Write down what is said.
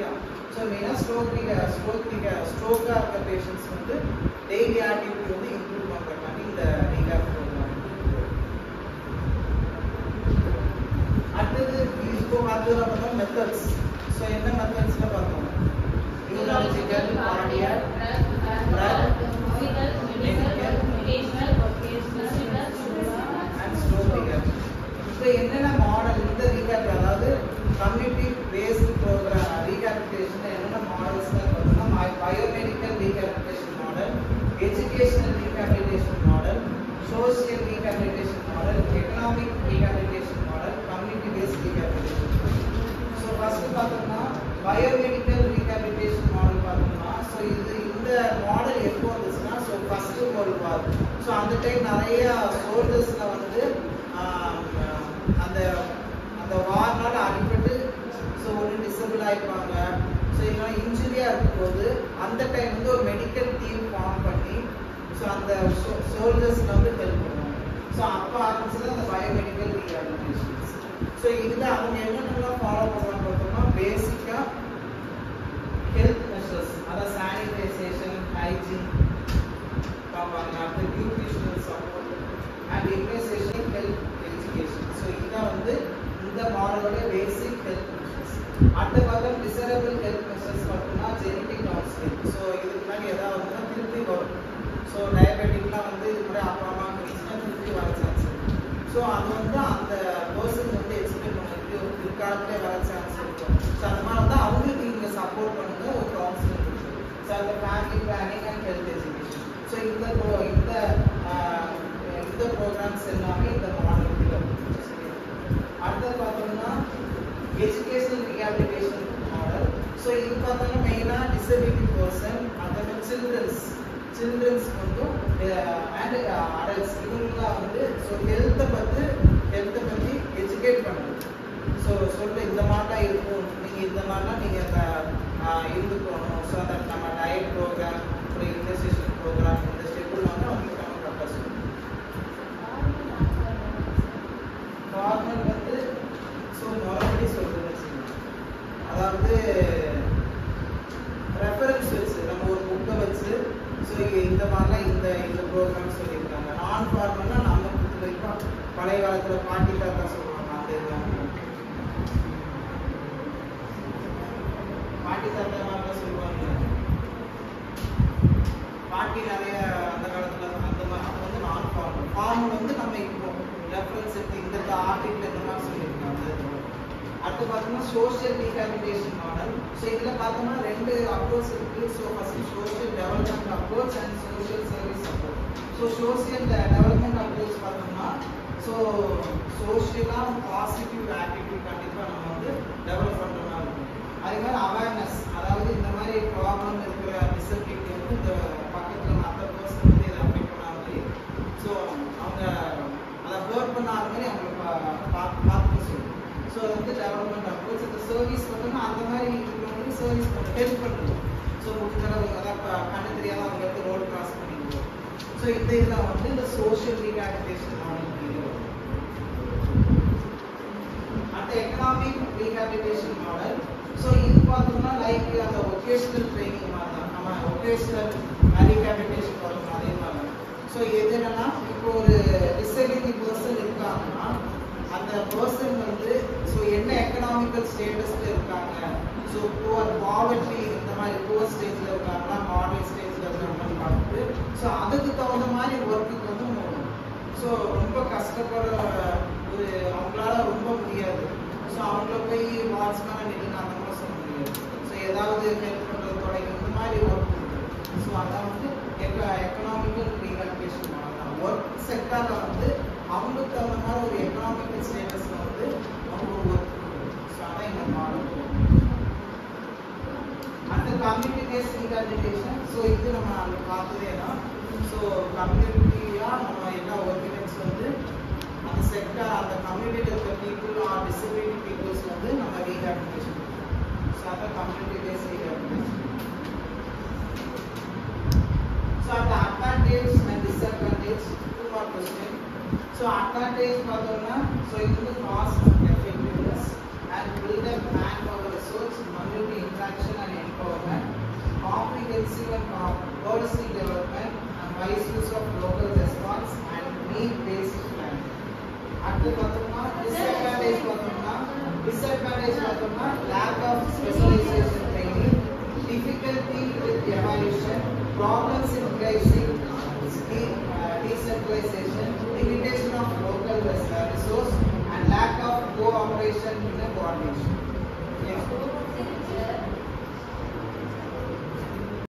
yeah. So main stroke patients வந்து daily activity வந்து improve பண்றதுக்காண்டி இந்த rehab program. அடுத்தது இப்போ பார்த்ததுல பார்த்தா methods. So என்ன methodsல பார்த்தோம்? Neurological, cardiac, drug, medical, and stroke rehab. இப்போ என்னென்ன மாடல் இந்த rehab அதாவது community based program rehabilitation என்னென்ன மாடல்ஸ் பார்த்தோம்னா biomedical rehabilitation model, educational rehabilitation model, social rehabilitation model, economic rehabilitation model, community based rehabilitation. So first பார்த்தோம்னா biomedical rehabilitation model பார்த்தோம்னா so இந்த model எப்போ வந்துச்சுன்னா so first world war. So அந்த time நிறைய சோல்ஜர்ஸ்ல வந்து அந்த வார்னால அடிபட்டு ஸோ ஒரு டிசபிள் ஆயிருப்பாங்க. ஸோ இதெல்லாம் இன்ஜுரியா இருக்கும்போது அந்த டைம் வந்து ஒரு மெடிக்கல் டீம் ஃபார்ம் பண்ணி ஸோ அந்த சோல்ஜர்ஸ்ல வந்து ஹெல்ப் பண்ணுவாங்க. ஸோ அப்போ ஆரம்பிச்சது அந்த பயோமெடிக்கல் ரீஹாபிலிட்டேஷன்ஸ். ஸோ இதுல அவங்க என்னென்னலாம் ஃபாலோ பண்ணுவாங்க பார்த்தோம்னா பேசிக்கா ஹெல்த் மெஷர்ஸ் அதாவது சானிடைசேஷன், ஹைஜீன் பார்ப்பாங்க. அடுத்து nutritional support and immunisation, health education. So இதுதான் வந்து இந்த மாடலோட பேசிக் ஹெல்த் மெஷர்ஸ். அடுத்த பார்த்தா டிசரபிள் ஹெல்த் மெஷர்ஸ் பார்த்தோம்னா ஜெனடிக் கவுன்சிலிங். ஸோ இதுக்கு முன்னாடி ஏதாவது வந்துன்னா திருப்பி வரும். ஸோ டயபெட்டிக்லாம் வந்து இது கூட அப்பா அம்மா இருந்துச்சுன்னா திருப்பி வர சான்ஸ் இருக்கு. ஸோ அது வந்து அந்த பர்சன் வந்து எக்ஸ்பிளைன் பண்ணிட்டு பிற்காலத்திலே வர சான்ஸ் இருக்கும். ஸோ அந்த மாதிரி வந்து அவங்களுக்கு நீங்கள் சப்போர்ட் பண்ணுங்க ஒரு கவுன்சிலிங் இருக்கு. ஸோ அந்த family planning and health education. So இந்த ப்ரோக்ராம்ஸ் எல்லாமே இந்த மாடல் கீழே. அடுத்தது பார்த்தோம்னா எஜுகேஷனல் ரீஹாபிலிட்டேஷன் மாடல். ஸோ இது பார்த்தோம்னா மெயினாக டிசபிலிட்டி பர்சன், அதோட சில்ட்ரன்ஸ் மட்டும் அண்ட் அடல்ட்ஸ் இவங்களாம் வந்து ஸோ ஹெல்த்தை பற்றி எஜுகேட் பண்ணுறது. ஸோ சொல்ல இந்த மாதிரிலாம் இருக்கும், நீங்கள் இந்த மாதிரிலாம் நீங்கள் இருந்துக்கணும். ஸோ அந்த நம்ம டயட் ப்ரோக்ராம், அப்புறம் இம்யூனைசேஷன் ப்ரோக்ராம், இந்த ஷெட்யூல் வந்து அவங்களுக்கு நம்ம கரெக்டாக சொல்லணும். நார்மல் வந்து ஸோ நார்மலி சொல்கிறது அதாவது ரெஃபரன்ஸ் வச்சு நம்ம ஒரு புக்கை வச்சு ஸோ இந்த மாதிரிலாம் இந்த ப்ரோக்ராம் சொல்லியிருக்காங்க. நான் ஃபார்மல்னா நம்ம வரைக்கும் பழைய காலத்தில் பாட்டி தாத்தா சொல்லுவாங்க. அந்த இதுதான் பாட்டி தாத்தா மாதிரிலாம் சொல்லுவாங்க. பாட்டி நிறைய அந்த காலத்தில் அந்த மாதிரி அப்போ வந்து நான் ஃபார்மல் வந்து நம்ம இப்போ ரெஃபரன்ஸ் எடுத்து இந்த ஆர்டிகிள் இந்த மாதிரி சொல்லியிருக்காங்க. அடுத்து பார்த்தோம்னா சோஷியல் ரீஹாபிலிட்டேஷன் மாடல். ஸோ இதில் பார்த்தோம்னா ரெண்டு அப்ரோச் இருக்கு. So first social development approach and social service approach. So social development approach பார்த்தோம்னா ஸோ சோஷியலாக பாசிட்டிவ் ஆட்டிடியூட் கண்டிப்பாக நம்ம வந்து டெவலப் பண்ணுற மாதிரி இருக்கும். அதே மாதிரி அவேர்னஸ், அதாவது இந்த மாதிரி ப்ராப்ளம் இருக்கிற டிசபிலிட்டி வந்து இந்த பக்கத்தில் மற்ற பர்சன் வந்து இதை அஃபெக்ட் பண்ணாத மாதிரி ஸோ அவங்க அதை ஹர்ட் பண்ணாத மாதிரி அவங்களுக்கு பார்த்து சொல்லணும். ஸோ அது வந்து டெவலப்மெண்ட் அப்ரோச். இந்த சர்வீஸ் பார்த்தோம்னா அந்த மாதிரி இருக்கிறவங்களுக்கு சர்வீஸ் பண்ண ஹெல்ப் பண்ணுறது. ஸோ முடிஞ்சளவு அதான் கண்ணு தெரியாத அவங்க வந்து ரோடு கிராஸ் பண்ணிடுவோம். ஸோ இந்த இதெல்லாம் வந்து இந்த சோஷியல் ரீஹாபிலிட்டேஷன் மாடல் கீழே வரும். அடுத்த எக்கனாமிக் ரீஹாபிலிட்டேஷன் மாடல். ஸோ இது பார்த்தோம்னா லைக் அந்த ஒகேஷனல் ட்ரைனிங் மாதிரி தான். நம்ம ஒகேஷனல் ரீஹாபிலிட்டேஷன் பார்த்தோம்னா அதே மாதிரி தான். ஸோ எது என்னன்னா இப்போ ஒரு டிசபிலிட்டி பர்சன் இருக்காங்கன்னா அந்த பர்சன் வந்து ஸோ என்ன எக்கனாமிக்கல் ஸ்டேட்டஸ்ல இருக்காங்க, ஸோ புவர் பாவர்ட்டி இந்த மாதிரி புவர் ஸ்டேஜ்ல இருக்காங்கன்னா மாடல் ஸ்டேஜ்ல இருக்காங்கன்னு பார்த்துட்டு ஸோ அதுக்கு தகுந்த மாதிரி ஒர்க்குக்கு வந்து போகணும். ஸோ ரொம்ப கஷ்டப்படுற ஒரு அவங்களால ரொம்ப முடியாது. ஸோ அவங்கள போய் வாட்ச்மேன் நின்று அந்த மாதிரி சொல்ல முடியாது. ஸோ ஏதாவது ஹெல்ப் பண்ணுறது தொடங்கி இந்த மாதிரி ஒர்க் இருக்குது. ஸோ அதான் வந்து எக்கனாமிக்கல் ரீஹாபிலிட்டேஷன் மாடல் தான். ஒர்க் செக்டாரில் வந்து அவங்களுக்கு தகுந்த மாதிரி ஒரு எக்கனாமிக்கல் ஸ்டேட்டஸ்ல வந்து அவங்க ஒர்க் பண்ணுவாங்க. ஸோ அதான் இந்த மாடல். அந்த கம்யூனிட்டி பேஸ்ட் ரீஹாபிலிட்டேஷன். ஸோ இது நம்ம அங்கே பார்த்ததே தான். ஸோ கம்யூனிட்டியாக நம்ம எல்லா ஒர்க்கினன்ஸ் வந்து அந்த செக்டார் அந்த கம்யூனிட்டியில் இருக்கிற பீப்புள் ஆர் டிசபிலிட்டி பீப்புள்ஸ் வந்து நம்ம ரீஹாபிலிட்டேஷன். ஸோ அதான் கம்யூனிட்டி பேஸ்ட் ரீஹாபிலிட்டேஷன். ஸோ அந்த advantage and disadvantage 2 more question. So advantage பார்த்தோம்னா so இது வந்து cost effectiveness and build up manpower resource, community interaction specialization training, difficulty with evaluation, problems in pricing, decentralization, limitation of local resource, and lack of cooperation in the coordination. Yeah.